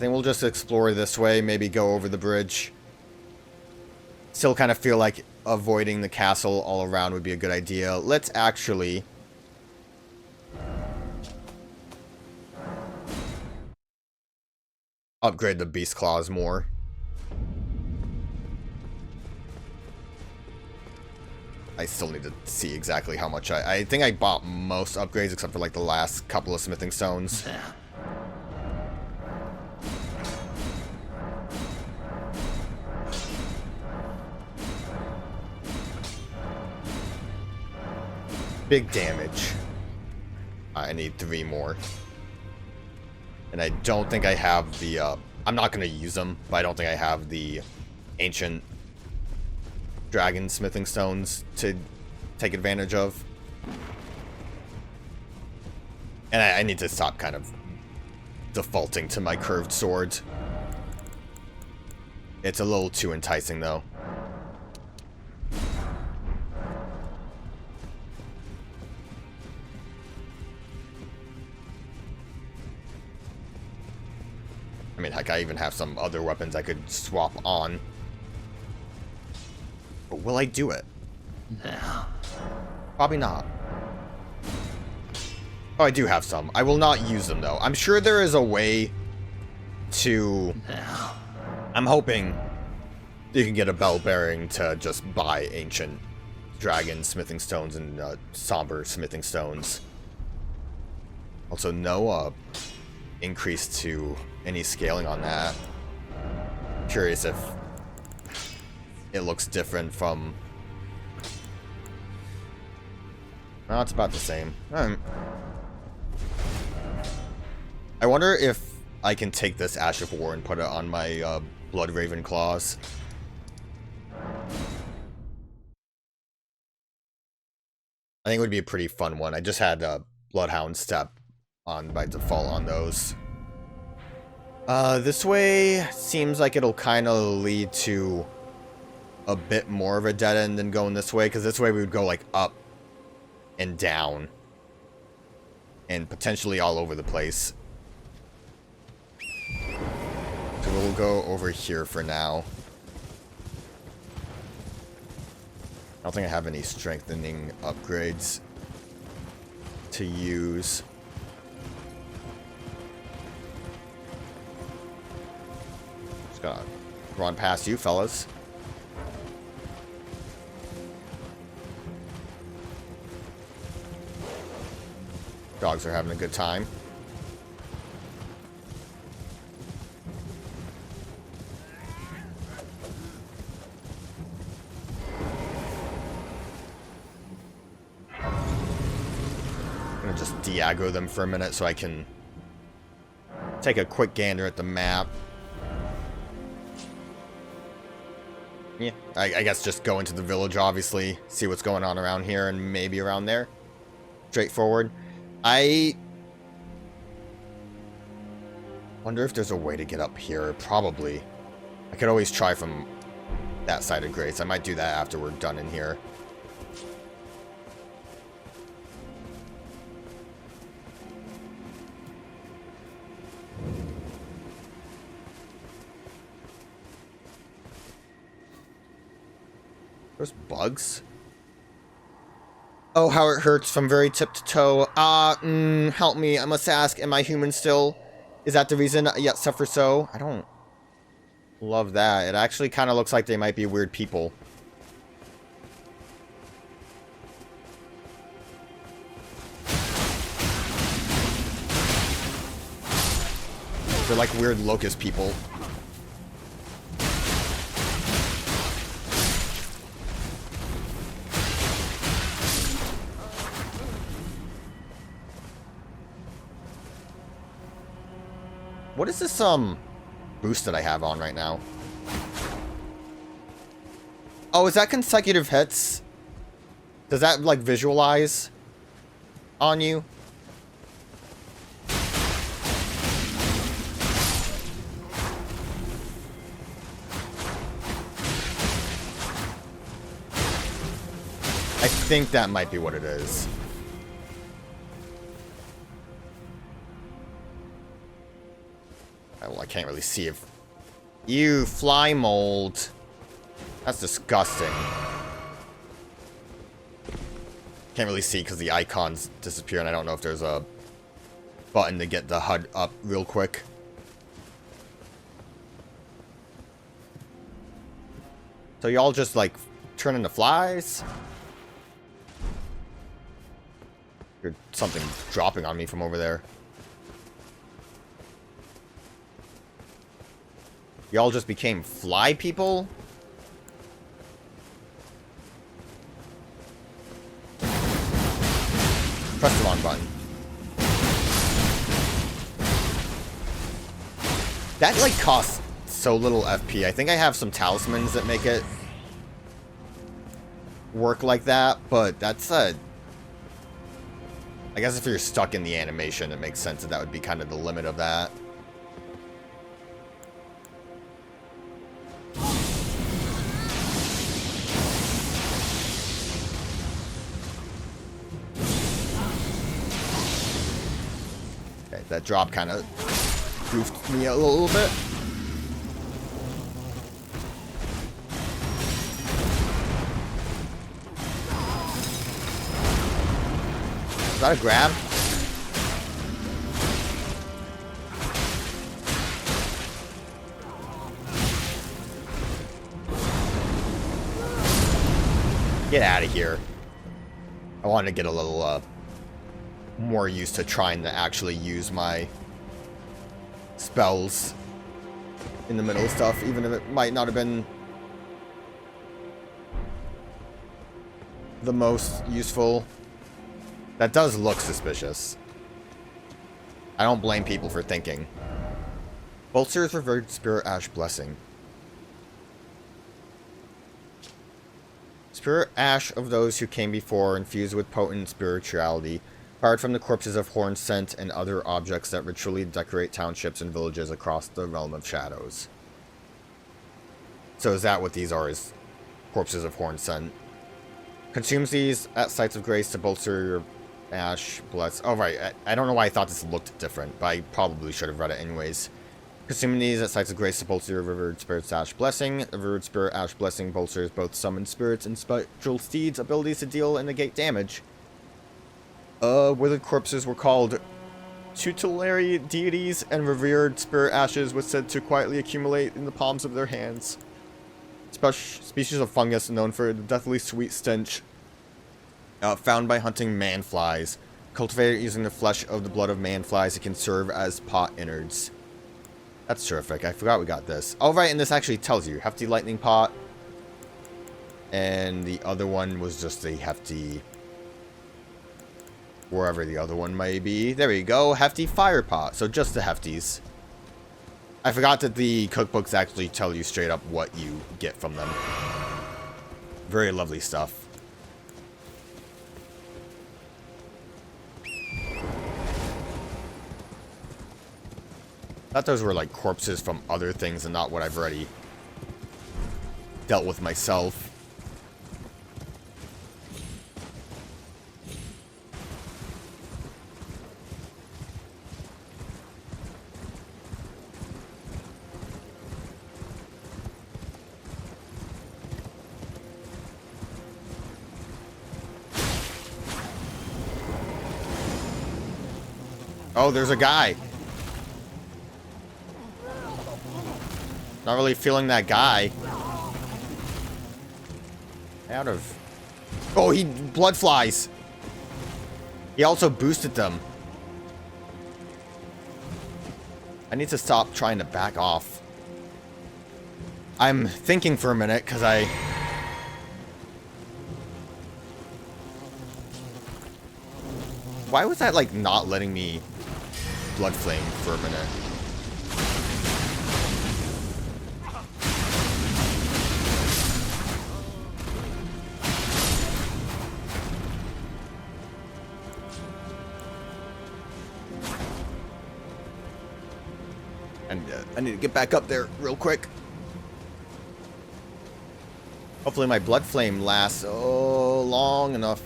think we'll just explore this way, maybe go over the bridge. Still kind of feel like avoiding the castle all around would be a good idea. Let's actually... upgrade the beast claws more. I still need to see exactly how much I think I bought most upgrades except for like the last couple of smithing stones. Big damage. I need 3 more. And I don't think I have the, I'm not going to use them, but I don't think I have the ancient dragon smithing stones to take advantage of. And I need to stop kind of defaulting to my curved sword. It's a little too enticing, though. I mean, heck, I even have some other weapons I could swap on. But will I do it? No. Probably not. Oh, I do have some. I will not use them, though. I'm sure there is a way to... No. I'm hoping you can get a bell bearing to just buy ancient dragon smithing stones and somber smithing stones. Also, no increase to any scaling on that. Curious if it looks different from... No, it's about the same. I wonder if I can take this Ash of War and put it on my Blood Raven claws. I think it would be a pretty fun one. I just had Bloodhound Step on by default on those. This way seems like it'll kind of lead to a bit more of a dead end than going this way, because this way we would go like up and down and potentially all over the place. So we'll go over here for now. I don't think I have any strengthening upgrades to use. Just gonna run past you fellas. Dogs are having a good time. I'm gonna just de-aggro them for a minute so I can take a quick gander at the map. Yeah, I guess just go into the village, obviously, see what's going on around here and maybe around there. Straightforward. I wonder if there's a way to get up here. Probably. I could always try from that side of Grace. I might do that after we're done in here. There's bugs. Oh, how it hurts from very tip to toe. Help me. I must ask, am I human still? Is that the reason yet suffer so? I don't love that. It actually kind of looks like they might be weird people. They're like weird locust people. What is this, boost that I have on right now? Oh, is that consecutive hits? Does that, like, visualize on you? I think that might be what it is. Well, I can't really see if... Ew, fly mold. That's disgusting. Can't really see because the icons disappear, and I don't know if there's a button to get the HUD up real quick. So y'all just, like, turn into flies? There's something dropping on me from over there. Y'all just became fly people? Press the wrong button. That, like, costs so little FP. I think I have some talismans that make it work like that, but that's a... I guess if you're stuck in the animation, it makes sense that that would be kind of the limit of that. Okay, that drop kind of goofed me a little bit. Is that a grab? Get out of here. I wanted to get a little more used to trying to actually use my spells in the middle of stuff, even if it might not have been the most useful. That does look suspicious. I don't blame people for thinking. Bolster's Revered Spirit Ash Blessing. Spirit Ash of those who came before, infused with potent spirituality, fired from the corpses of horn scent and other objects that ritually decorate townships and villages across the realm of shadows. So is that what these are, is corpses of horn scent? Consumes these at sites of grace to bolster your Ash bless. Oh, right. I don't know why I thought this looked different, but I probably should have read it anyways. Consuming these at sites of grace to bolster your Revered Spirit's Ash Blessing. The Revered Spirit Ash Blessing bolsters both summoned spirits and spectral steeds' abilities to deal and negate damage. Withered corpses were called tutelary deities, and revered spirit ashes was said to quietly accumulate in the palms of their hands. Species of fungus known for the deathly sweet stench. Found by hunting man-flies. Cultivated using the flesh of the blood of man-flies, it can serve as pot innards. That's terrific. I forgot we got this. Oh, right, and this actually tells you. Hefty lightning pot. And the other one was just a hefty... wherever the other one may be. There we go. Hefty fire pot. So just the hefties. I forgot that the cookbooks actually tell you straight up what you get from them. Very lovely stuff. I thought those were like corpses from other things and not what I've already dealt with myself. Oh, there's a guy. Not really feeling that guy. Out of... Oh, he... blood flies. He also boosted them. I need to stop trying to back off. I'm thinking for a minute, because I... Why was that, like, not letting me blood flame for a minute? And I need to get back up there real quick. Hopefully my blood flame lasts long enough.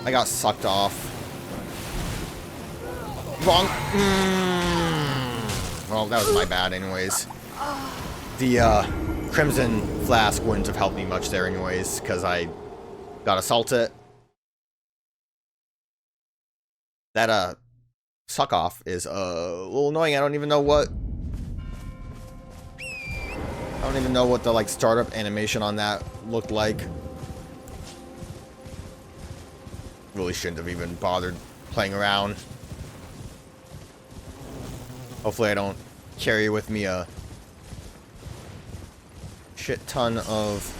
I got sucked off. Wrong. Well, that was my bad anyways. The Crimson Flask wouldn't have helped me much there anyways, because I got assaulted. That suck off is a little annoying. I don't even know what the like startup animation on that looked like. Really shouldn't have even bothered playing around. Hopefully I don't carry with me a shit ton of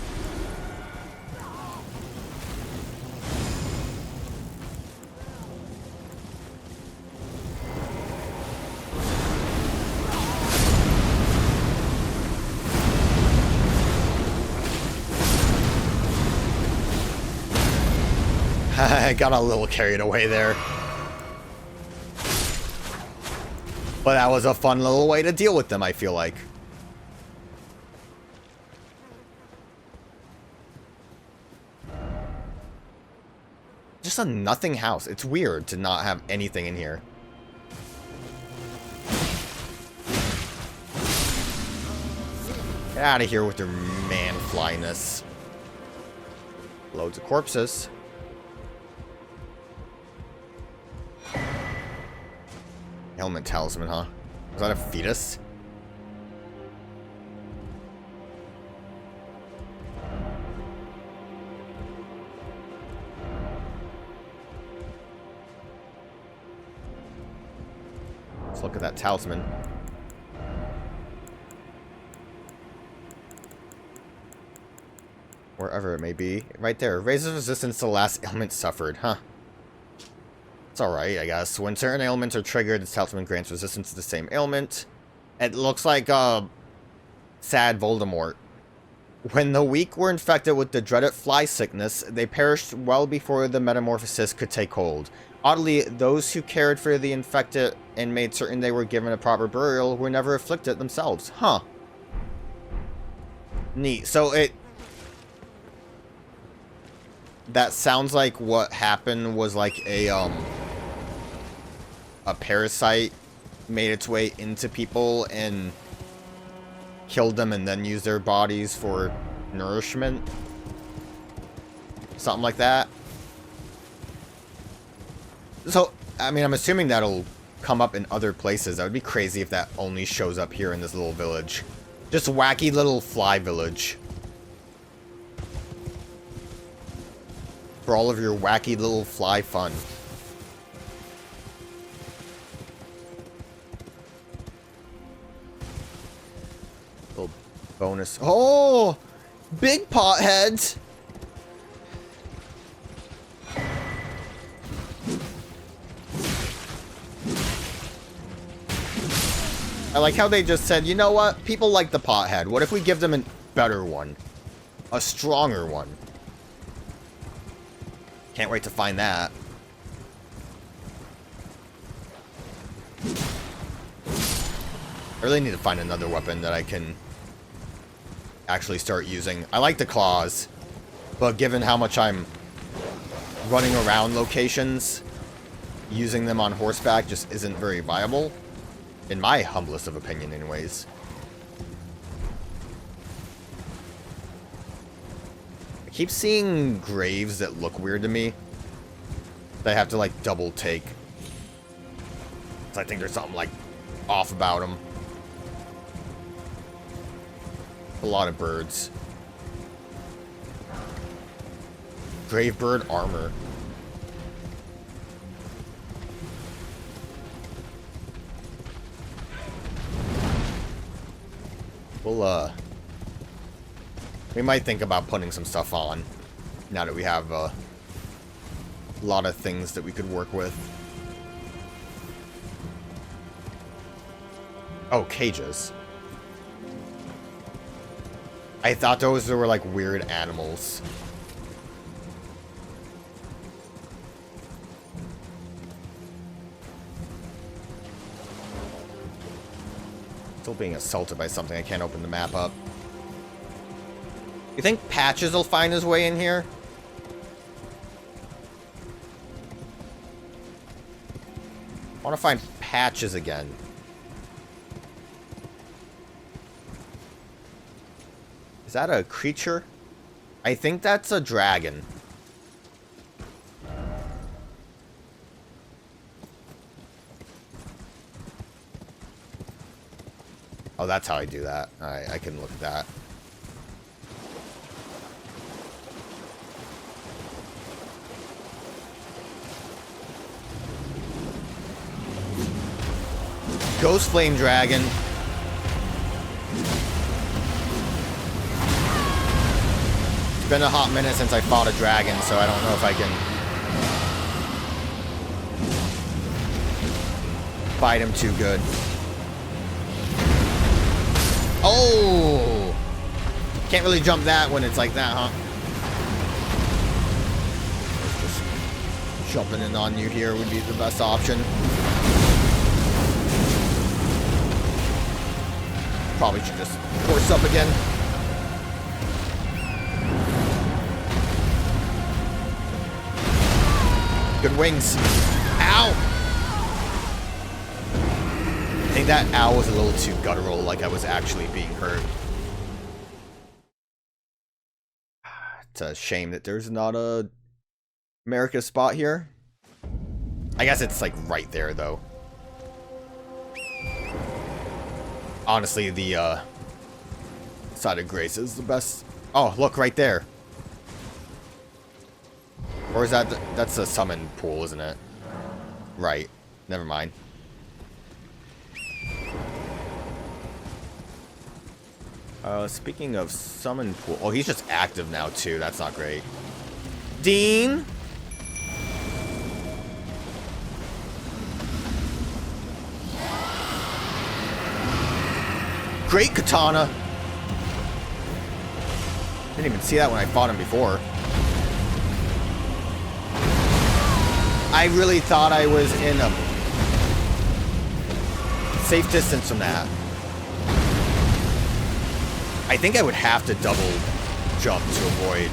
I got a little carried away there. But that was a fun little way to deal with them, I feel like. Just a nothing house. It's weird to not have anything in here. Get out of here with your man-flyness. Loads of corpses. Helmet talisman, huh? Was that a fetus? Let's look at that talisman. Wherever it may be. Right there. Raises resistance to the last ailment suffered, huh? It's alright, I guess. When certain ailments are triggered, this talisman grants resistance to the same ailment. It looks like, sad Voldemort. When the weak were infected with the dreaded fly sickness, they perished well before the metamorphosis could take hold. Oddly, those who cared for the infected and made certain they were given a proper burial were never afflicted themselves. Huh. Neat. So that sounds like what happened was like a parasite made its way into people and killed them and then used their bodies for nourishment. Something like that. So, I mean, I'm assuming that'll come up in other places. That would be crazy if that only shows up here in this little village. Just wacky little fly village. For all of your wacky little fly fun. Little bonus. Oh! Big potheads! I like how they just said, you know what? People like the pothead. What if we give them a better one? A stronger one. Can't wait to find that. I really need to find another weapon that I can actually start using. I like the claws, but given how much I'm running around locations, using them on horseback just isn't very viable. In my humblest of opinion, anyways. I keep seeing graves that look weird to me. That I have to, like, double take. So I think there's something, like, off about them. A lot of birds. Grave bird armor. We'll, we might think about putting some stuff on, now that we have, a lot of things that we could work with. Oh, cages. I thought those were, like, weird animals. Still being assaulted by something. I can't open the map up. You think Patches will find his way in here? I want to find patches again. Is that a creature? I think that's a dragon. Oh, that's how I do that. Alright, I can look at that. Ghost Flame Dragon. It's been a hot minute since I fought a dragon, so I don't know if I can fight him too good. Oh! Can't really jump that when it's like that, huh? Just jumping in on you here would be the best option. Probably should just force up again. Good wings. Ow! I think that owl was a little too guttural, like I was actually being hurt. It's a shame that there's not a Marika spot here. I guess it's like right there though. Honestly, the Side of Grace is the best. Oh, look right there. Or is that that's a summon pool, isn't it? Right. Never mind. Speaking of summon pool, oh, he's just active now too. That's not great. Dean. Great katana. Didn't even see that when I fought him before. I really thought I was in a safe distance from that. I think I would have to double jump to avoid.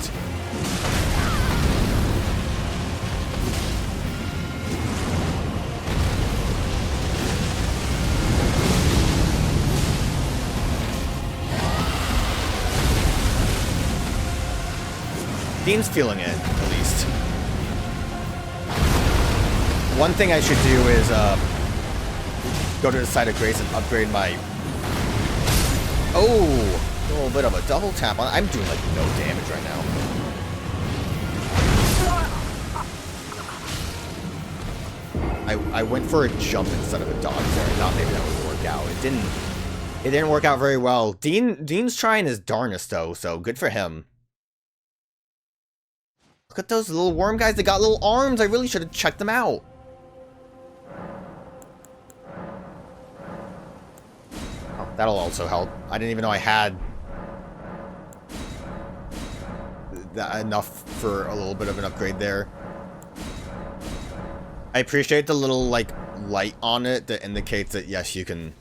Dean's feeling it, at least. One thing I should do is go to the Side of Grace and upgrade my... Oh! A little bit of a double tap on. I'm doing like no damage right now. I went for a jump instead of a dodge there. I thought maybe that would work out. It didn't work out very well. Dean's trying his darnest though, so good for him. Look at those little worm guys. They got little arms. I really should have checked them out. Oh, that'll also help. I didn't even know I had enough for a little bit of an upgrade there. I appreciate the little like light on it that indicates that yes, you can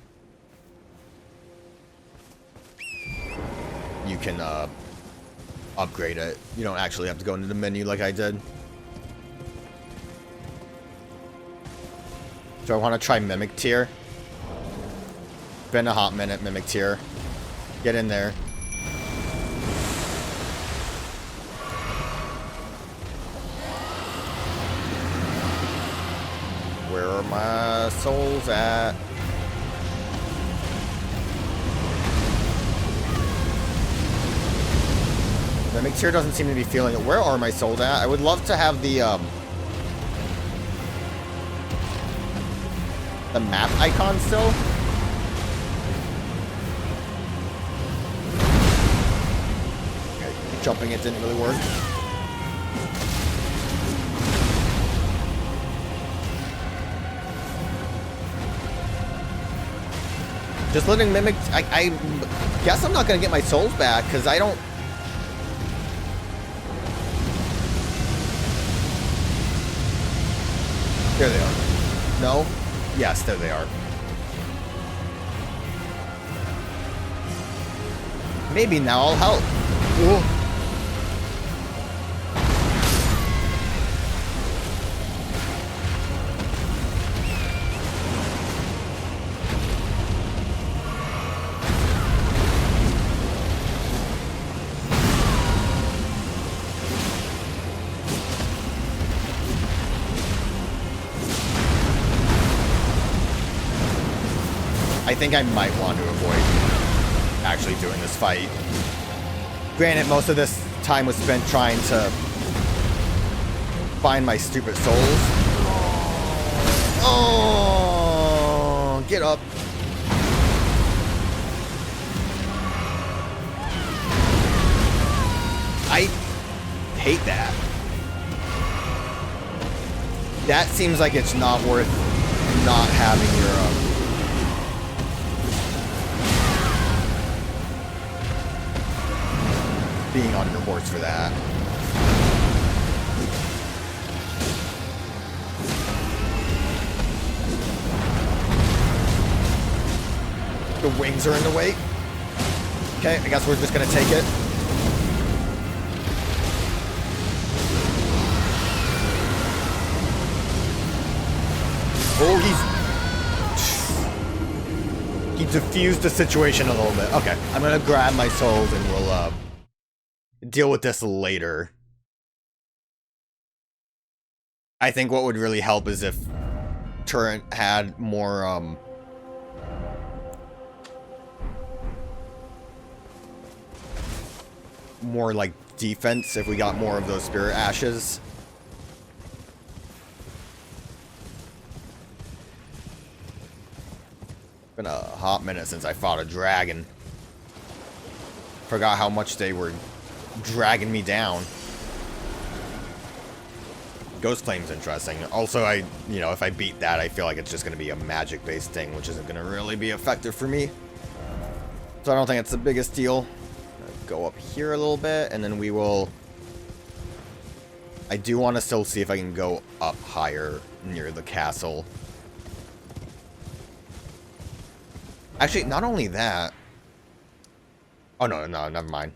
upgrade it. You don't actually have to go into the menu like I did. Do I want to try Mimic Tier? Been a hot minute, Mimic Tier. Get in there. Where are my souls at? Mimic Tier doesn't seem to be feeling it. Where are my souls at? I would love to have the map icon still. Okay, jumping it didn't really work. Just letting Mimic... I guess I'm not going to get my souls back, because I don't... There they are. No? Yes, there they are. Maybe now I'll help. Whoa. think I might want to avoid actually doing this fight. Granted, most of this time was spent trying to find my stupid souls. Oh, get up. I hate that. That seems like it's not worth not having your being on your horse for that. The wings are in the way. Okay, I guess we're just gonna take it. Oh, he diffused the situation a little bit. Okay, I'm gonna grab my souls and we'll deal with this later. I think what would really help is if Turret had more more like defense, if we got more of those spirit ashes. Been a hot minute since I fought a dragon. Forgot how much they were dragging me down. Ghost Flame's interesting. Also, you know, if I beat that, I feel like it's just going to be a magic-based thing, which isn't going to really be effective for me. So I don't think it's the biggest deal. Go up here a little bit, and then we will... I do want to still see if I can go up higher near the castle. Actually, not only that... Oh, no, never mind.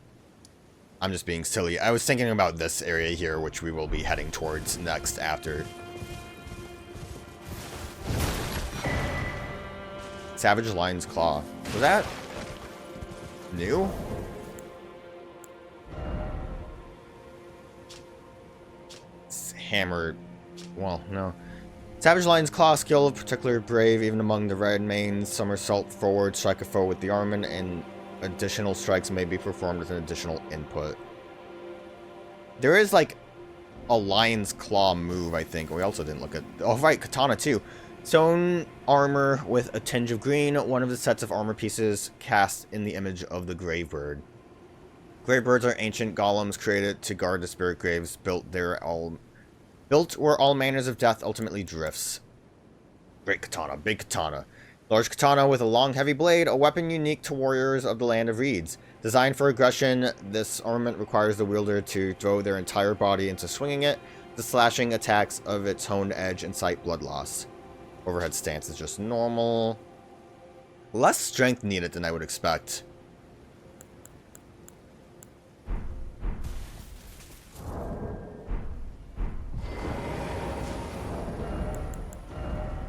I'm just being silly. I was thinking about this area here, which we will be heading towards next after. Savage Lion's Claw. Was that new? It's hammered. Well, no. Savage Lion's Claw, skill of particular brave, even among the red mains. Somersault forward, strike a foe with the armament, and additional strikes may be performed with an additional input. There is like a Lion's Claw move, I think. We also didn't look at... Oh, right, Katana too. Stone armor with a tinge of green. One of the sets of armor pieces cast in the image of the Gravebird. Gravebirds are ancient golems created to guard the spirit graves, built where all manners of death ultimately drifts. Great katana, big katana. Large katana with a long, heavy blade, a weapon unique to warriors of the Land of Reeds. Designed for aggression, this armament requires the wielder to throw their entire body into swinging it. The slashing attacks of its honed edge incite blood loss. Overhead stance is just normal. Less strength needed than I would expect.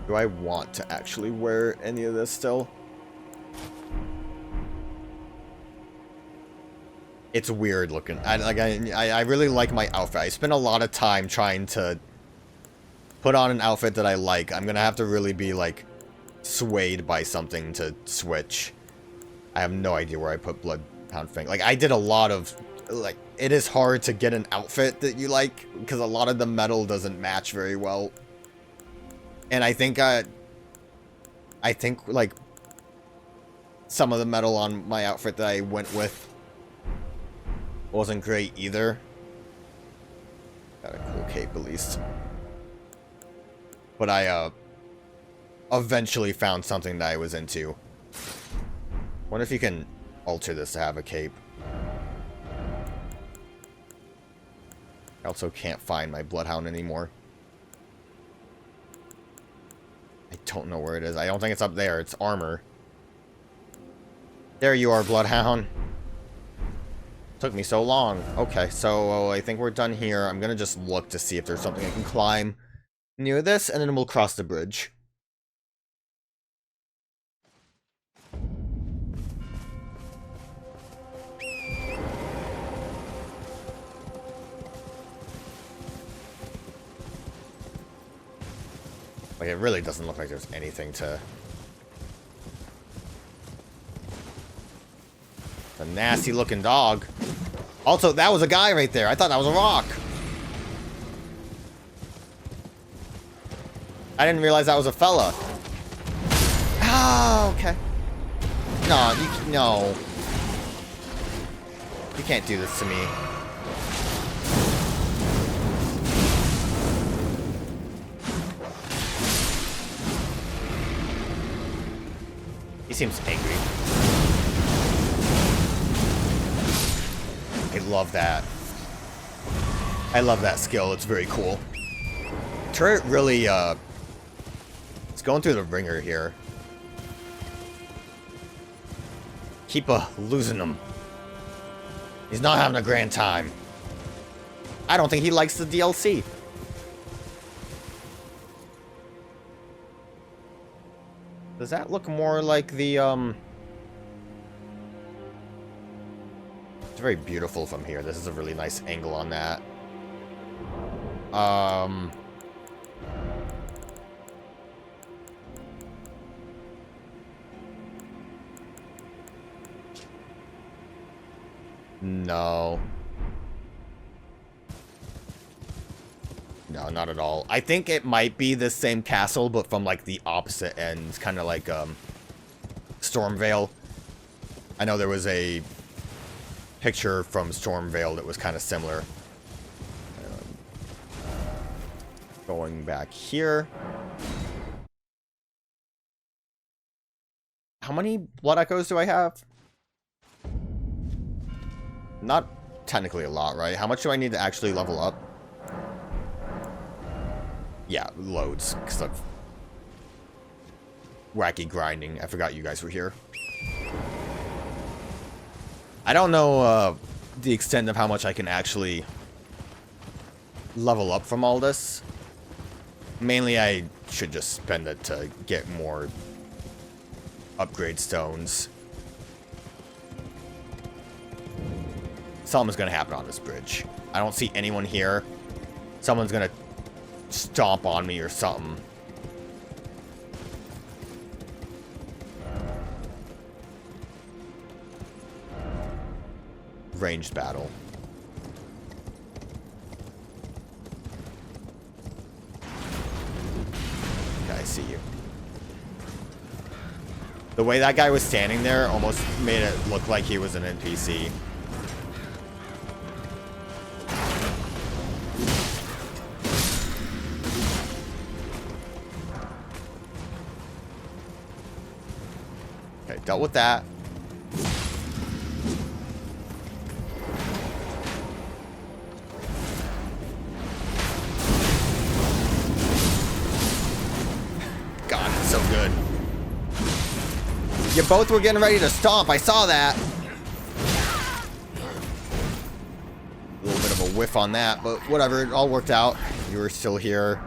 Do I want to actually wear any of this still? It's weird looking. I really like my outfit. I spent a lot of time trying to put on an outfit that I like. I'm gonna have to really be like swayed by something to switch. I have no idea where I put Bloodhound Fang. Like, I did a lot of like, it is hard to get an outfit that you like because a lot of the metal doesn't match very well. And I think like some of the metal on my outfit that I went with wasn't great either. Got a cool cape at least. But I eventually found something that I was into. Wonder if you can alter this to have a cape. I also can't find my Bloodhound anymore. I don't know where it is. I don't think it's up there. It's armor. There you are, Bloodhound. Took me so long. Okay, so I think we're done here. I'm gonna just look to see if there's something I can climb near this, and then we'll cross the bridge. Like, it really doesn't look like there's anything to A nasty looking dog. Also, that was a guy right there. I thought that was a rock. I didn't realize that was a fella. Oh, okay. No. You can't do this to me. He seems angry. I love that. I love that skill. It's very cool. Turret really, it's going through the ringer here. Keep losing him. He's not having a grand time. I don't think he likes the DLC. Does that look more like the, It's very beautiful from here. This is a really nice angle on that. No. No, not at all. I think it might be the same castle, but from, like, the opposite ends. Kind of like, Stormvale. I know there was a picture from Stormvale that was kind of similar. Going back here. How many blood echoes do I have? Not technically a lot, right? How much do I need to actually level up? Yeah, loads, because of wacky grinding. I forgot you guys were here. I don't know the extent of how much I can actually level up from all this. Mainly, I should just spend it to get more upgrade stones. Something's gonna happen on this bridge. I don't see anyone here. Someone's gonna stomp on me or something. Ranged battle. Okay, I see you. The way that guy was standing there almost made it look like he was an NPC. Okay, dealt with that. God, it's so good. You both were getting ready to stomp. I saw that. A little bit of a whiff on that, but whatever. It all worked out. You were still here.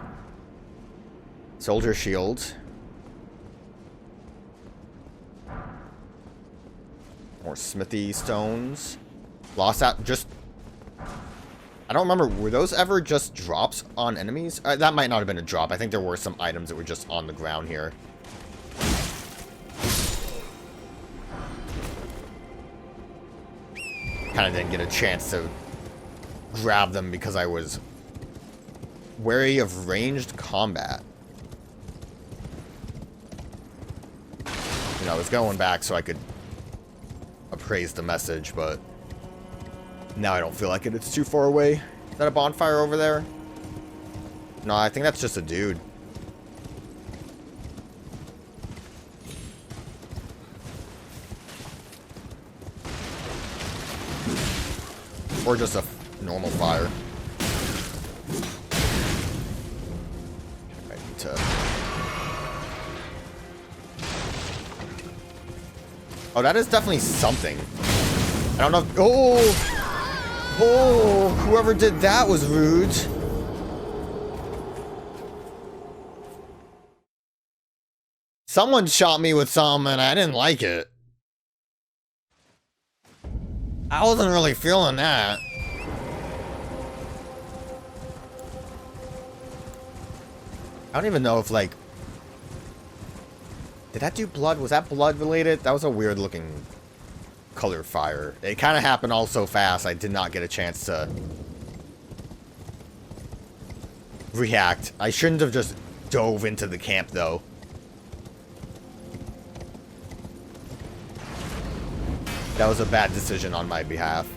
Soldier shield. More smithy stones. Lost out. Just. I don't remember. Were those ever just drops on enemies? That might not have been a drop. I think there were some items that were just on the ground here. Kind of didn't get a chance to grab them because I was wary of ranged combat. You know, I was going back so I could appraise the message, but now I don't feel like it. It's too far away. Is that a bonfire over there? No, I think that's just a dude. Or just a normal fire. I need to... Oh, that is definitely something. I don't know if... Oh! Oh! Whoever did that was rude. Someone shot me with something and I didn't like it. I wasn't really feeling that. I don't even know if, like... Did that do blood? Was that blood related? That was a weird looking color fire. It kind of happened all so fast, I did not get a chance to react. I shouldn't have just dove into the camp, though. That was a bad decision on my behalf.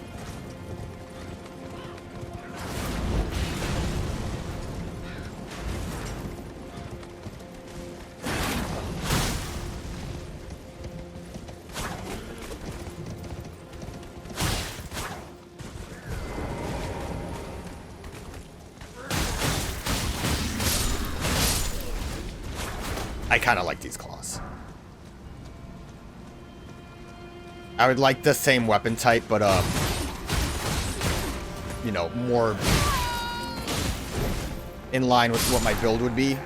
I kind of like these claws. I would like the same weapon type, but, you know, more in line with what my build would be.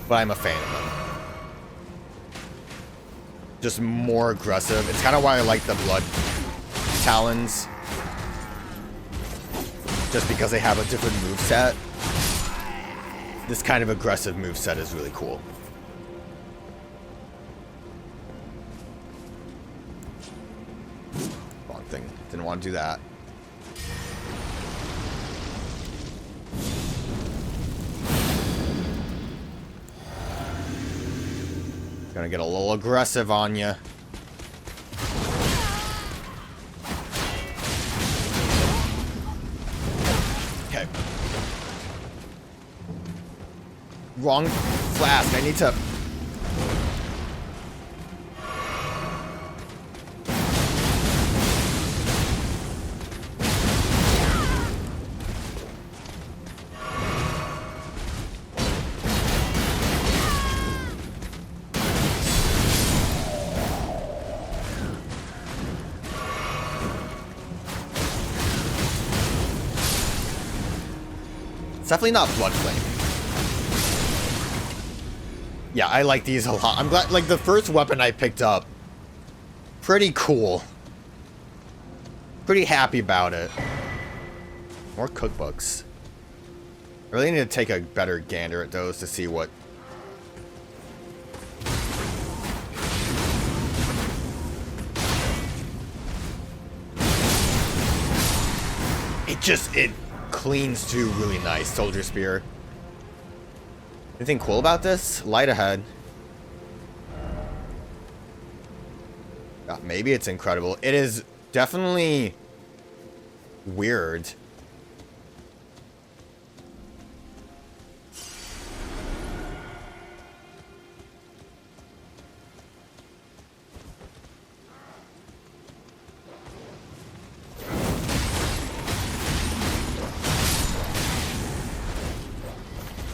But I'm a fan of them. Just more aggressive. It's kind of why I like the blood talons. Just because they have a different moveset. This kind of aggressive moveset is really cool. Wrong thing. Didn't want to do that. Gonna get a little aggressive on you. Okay. Wrong flask. I need to... It's definitely not blood flame. Yeah, I like these a lot. I'm glad, like, the first weapon I picked up, pretty cool. Pretty happy about it. More cookbooks. I really need to take a better gander at those to see what... It cleans too really nice. Soldier Spear. Anything cool about this? Light ahead. Maybe it's incredible. It is definitely weird.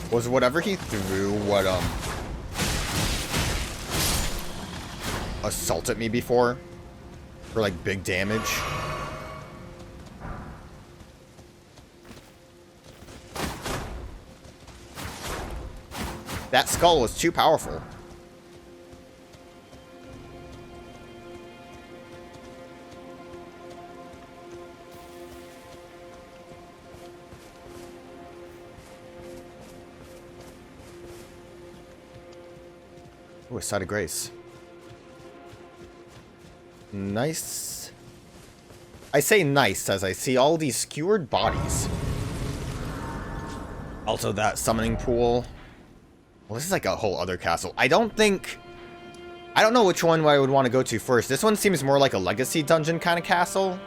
Was whatever he threw what, assaulted me before? For, like, big damage? That skull was too powerful. Ooh, a side of grace. Nice. I say nice as I see all these skewered bodies. Also that summoning pool. Well, this is like a whole other castle. I don't know which one I would want to go to first. This one seems more like a legacy dungeon kind of castle.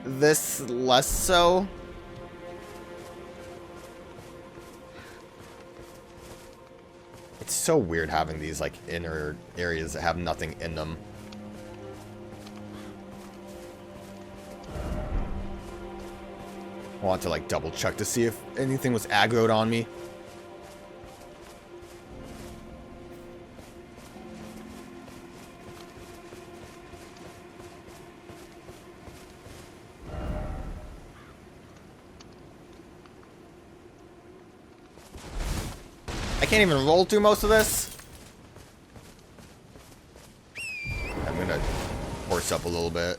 This less so. It's so weird having these, like, inner areas that have nothing in them. I want to, like, double check to see if anything was aggroed on me. I can't even roll through most of this. I'm gonna horse up a little bit.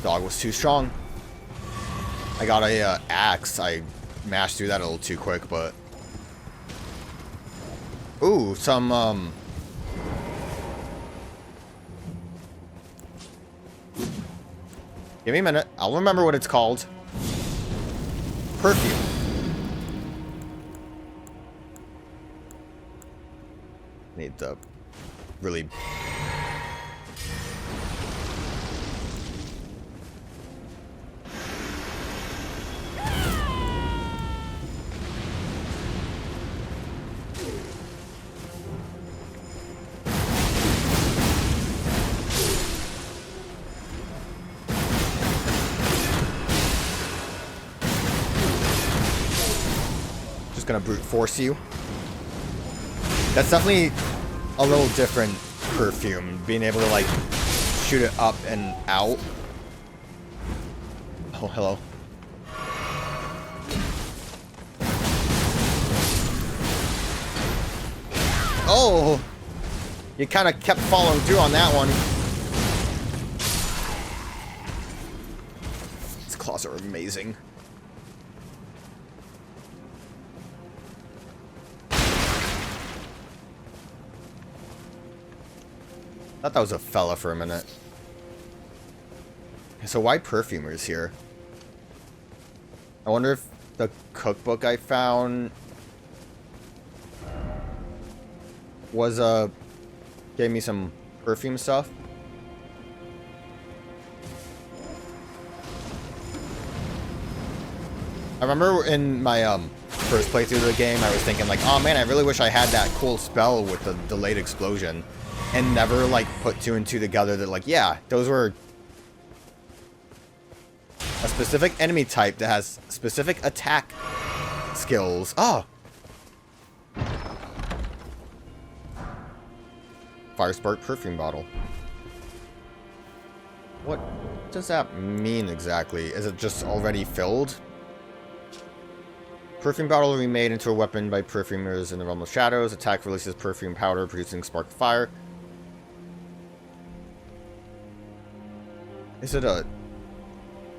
Dog was too strong. I got a axe. I mashed through that a little too quick, but... Ooh, some, Give me a minute. I'll remember what it's called. Perfume. Need to really... Gonna brute force you. That's definitely a little different perfume, being able to like shoot it up and out. Oh, hello. Oh, you kind of kept following through on that one. These claws are amazing. I thought that was a fella for a minute. So why perfumers here? I wonder if the cookbook I found was gave me some perfume stuff. I remember in my first playthrough of the game, I was thinking like, oh man, I really wish I had that cool spell with the delayed explosion. And never, like, put two and two together that, like, yeah, those were a specific enemy type that has specific attack skills. Oh! Fire spark perfume bottle. What does that mean exactly? Is it just already filled? Perfume bottle will be made into a weapon by perfumers in the realm of shadows. Attack releases perfume powder, producing spark of fire. Is it a...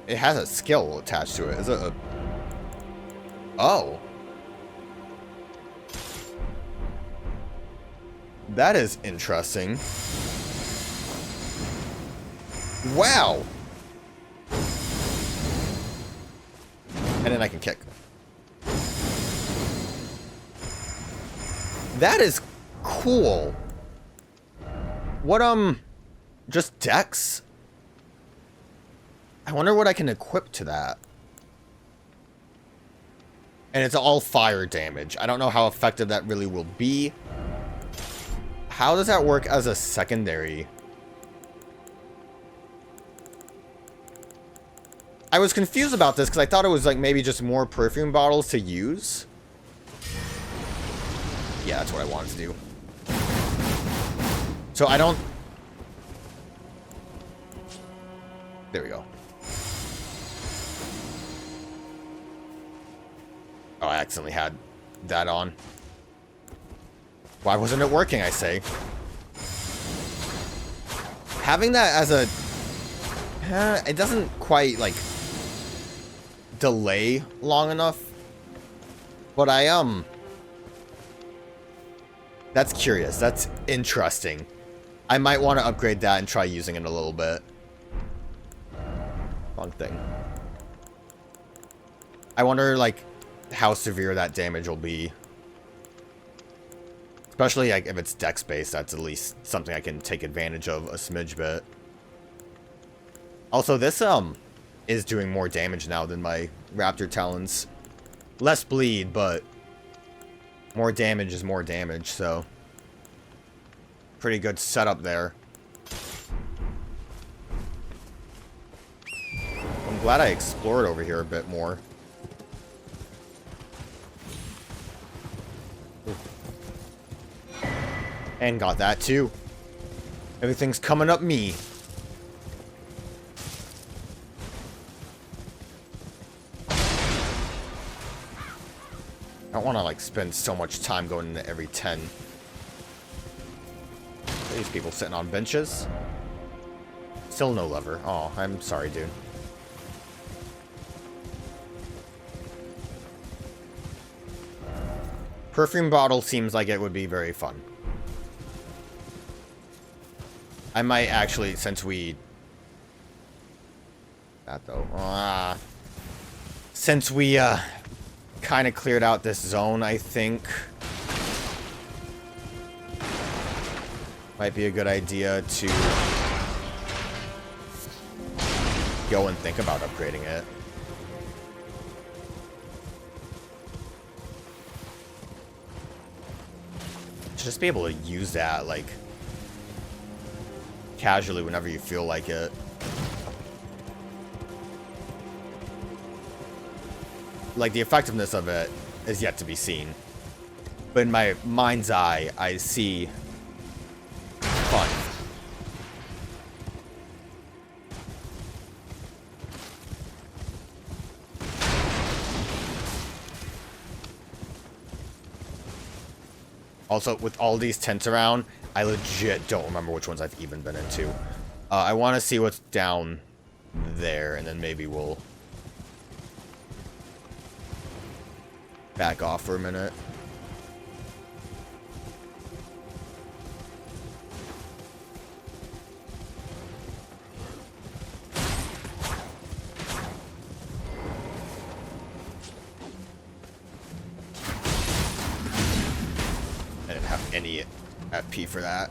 It has a skill attached to it. Is it a... Oh. That is interesting. Wow. And then I can kick. That is cool. What, just dex? I wonder what I can equip to that. And it's all fire damage. I don't know how effective that really will be. How does that work as a secondary? I was confused about this because I thought it was like maybe just more perfume bottles to use. Yeah, that's what I wanted to do. So I don't... There we go. Oh, I accidentally had that on. Why wasn't it working, I say? Having that as a... it doesn't quite, like, delay long enough. But that's curious. That's interesting. I might want to upgrade that and try using it a little bit. Wrong thing. I wonder, like, how severe that damage will be. Especially, like, if it's dex-based, that's at least something I can take advantage of a smidge bit. Also, this, is doing more damage now than my Raptor Talons. Less bleed, but more damage is more damage, so... Pretty good setup there. I'm glad I explored over here a bit more. And got that too. Everything's coming up me. I don't want to like spend so much time going into every 10. These people sitting on benches. Still no lever. Oh, I'm sorry, dude. Perfume bottle seems like it would be very fun. I might actually, since we... That though. Since we kind of cleared out this zone, I think might be a good idea to go and think about upgrading it. Just be able to use that, like, casually whenever you feel like it. Like, the effectiveness of it is yet to be seen. But in my mind's eye, I see fun. Also, with all these tents around, I legit don't remember which ones I've even been into. I want to see what's down there, and then maybe we'll back off for a minute. I didn't have any FP for that.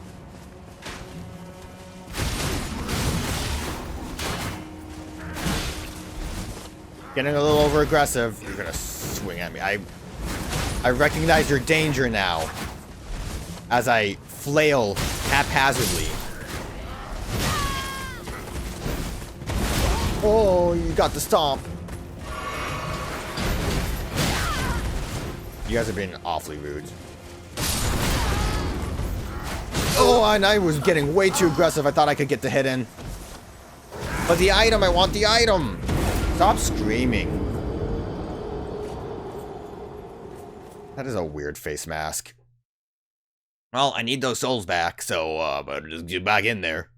Getting a little over aggressive. You're gonna swing at me. I recognize your danger now as I flail haphazardly. Oh, you got the stomp. You guys are being awfully rude. Oh, and I was getting way too aggressive. I thought I could get the hit in. But the item, I want the item. Stop screaming. That is a weird face mask. Well, I need those souls back, so but just get back in there.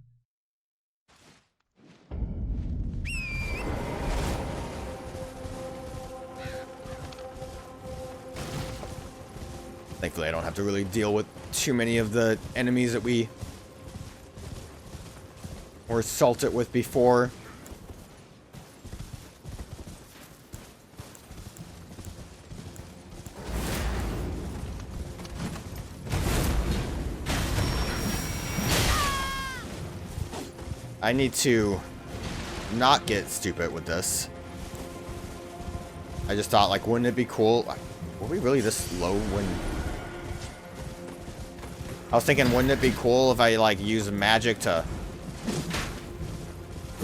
Thankfully, I don't have to really deal with too many of the enemies that we were assaulted with before. I need to not get stupid with this. I just thought, like, wouldn't it be cool? Were we really this low when... I was thinking, wouldn't it be cool if I, like, use magic to...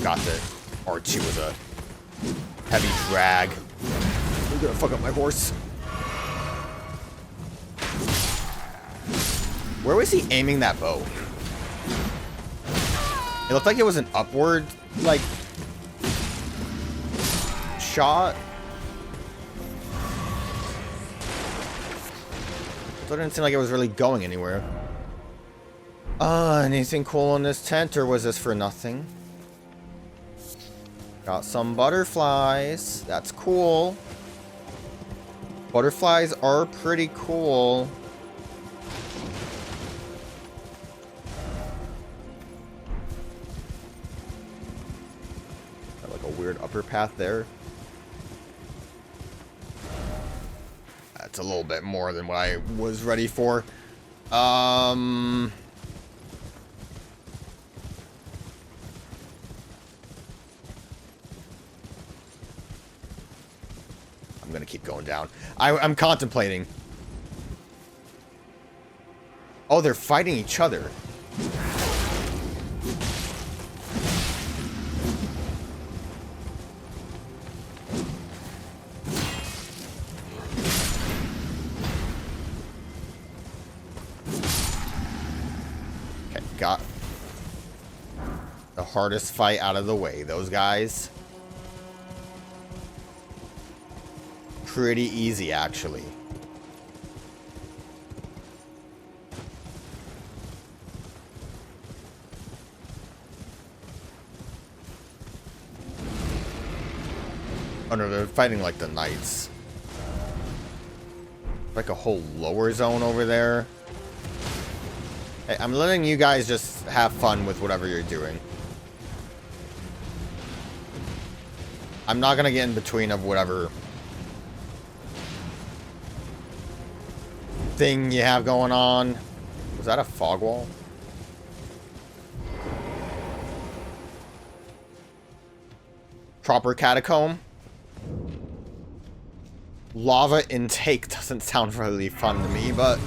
Got that R2 was a heavy drag. I'm gonna fuck up my horse. Where was he aiming that bow? It looked like it was an upward, like, shot. It didn't seem like it was really going anywhere. Anything cool in this tent, or was this for nothing? Got some butterflies. That's cool. Butterflies are pretty cool. Weird upper path there. That's a little bit more than what I was ready for. I'm gonna keep going down. I'm contemplating. Oh, they're fighting each other. Got the hardest fight out of the way. Those guys. Pretty easy, actually. Oh no, they're fighting like the knights. Like a whole lower zone over there. Hey, I'm letting you guys just have fun with whatever you're doing. I'm not gonna get in between of whatever thing you have going on. Was that a fog wall? Proper catacomb. Lava intake doesn't sound really fun to me, but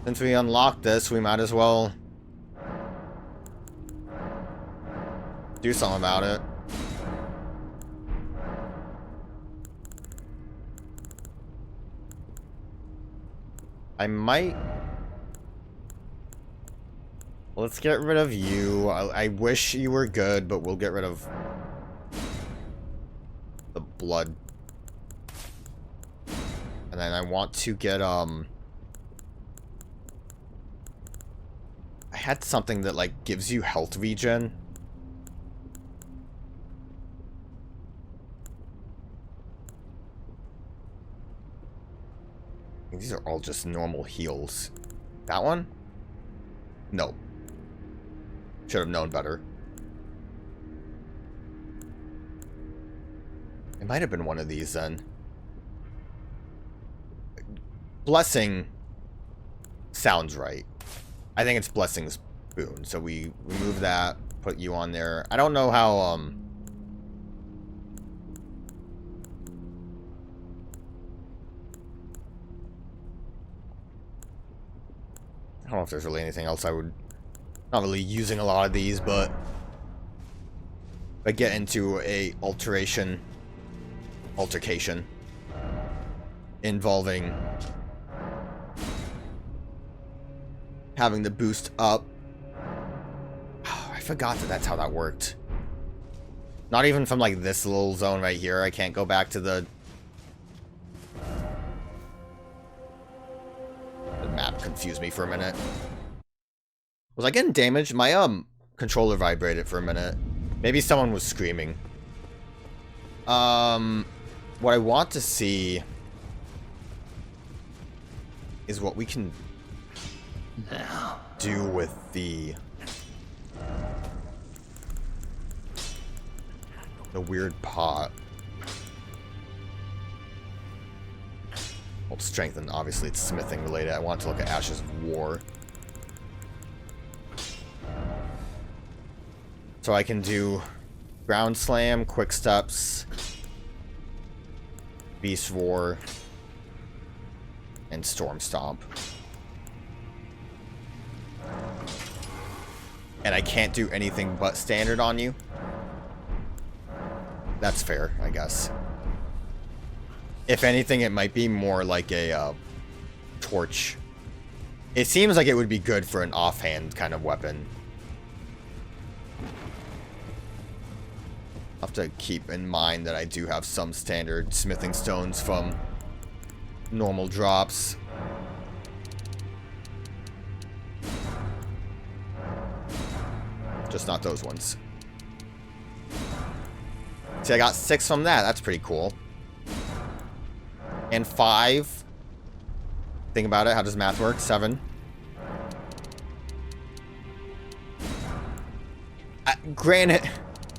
since we unlocked this, we might as well do something about it. I might... Let's get rid of you. I wish you were good, but we'll get rid of the blood. And then I want to get, I had something that, like, gives you health regen. These are all just normal heals. That one? No. Should have known better. It might have been one of these then. Blessing sounds right. I think it's Blessing's boon. So we remove that, put you on there. I don't know how, I don't know if there's really anything else I would... Not really using a lot of these, but if I get into a altercation involving having the boost up. Oh, I forgot that that's how that worked. Not even from like this little zone right here. I can't go back to the map. Confused me for a minute. Was I getting damaged? My controller vibrated for a minute. Maybe someone was screaming. What I want to see is what we can do with the weird pot. Well, strengthen, obviously it's smithing related. I want to look at Ashes of War. So I can do Ground Slam, Quick Steps, Beast Roar, and Storm Stomp. And I can't do anything but standard on you. That's fair, I guess. If anything, it might be more like a torch. It seems like it would be good for an offhand kind of weapon. I'll have to keep in mind that I do have some standard smithing stones from normal drops. Just not those ones. See, I got 6 from that. That's pretty cool. And 5. Think about it. How does math work? 7. Granted,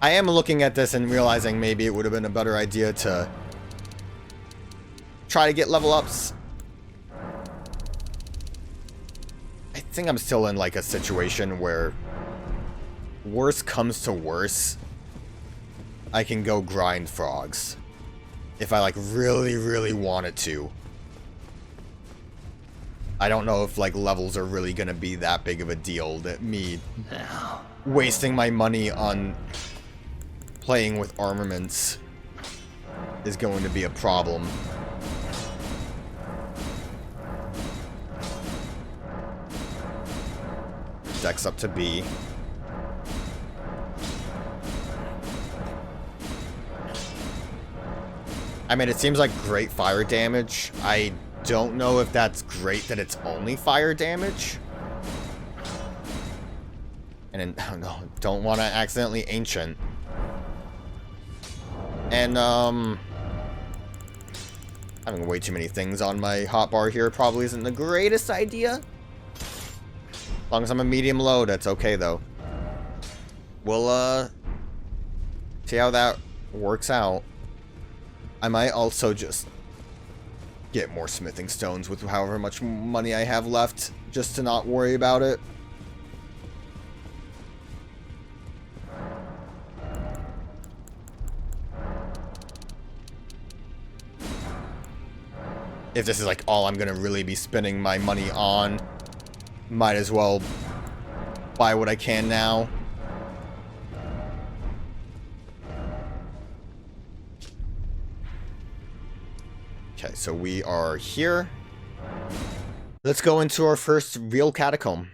I am looking at this and realizing maybe it would have been a better idea to try to get level ups. I think I'm still in like a situation where worse comes to worse, I can go grind frogs. If I like really, really wanted to. I don't know if like levels are really gonna be that big of a deal that me wasting my money on playing with armaments is going to be a problem. Dex up to B. I mean, it seems like great fire damage. I don't know if that's great that it's only fire damage. And then, oh no, don't want to accidentally ancient. And, Having way too many things on my hotbar here probably isn't the greatest idea. As long as I'm a medium low, that's okay though. We'll see how that works out. I might also just get more smithing stones with however much money I have left, just to not worry about it. If this is like all I'm gonna really be spending my money on, might as well buy what I can now. Okay, so we are here. Let's go into our first real catacomb.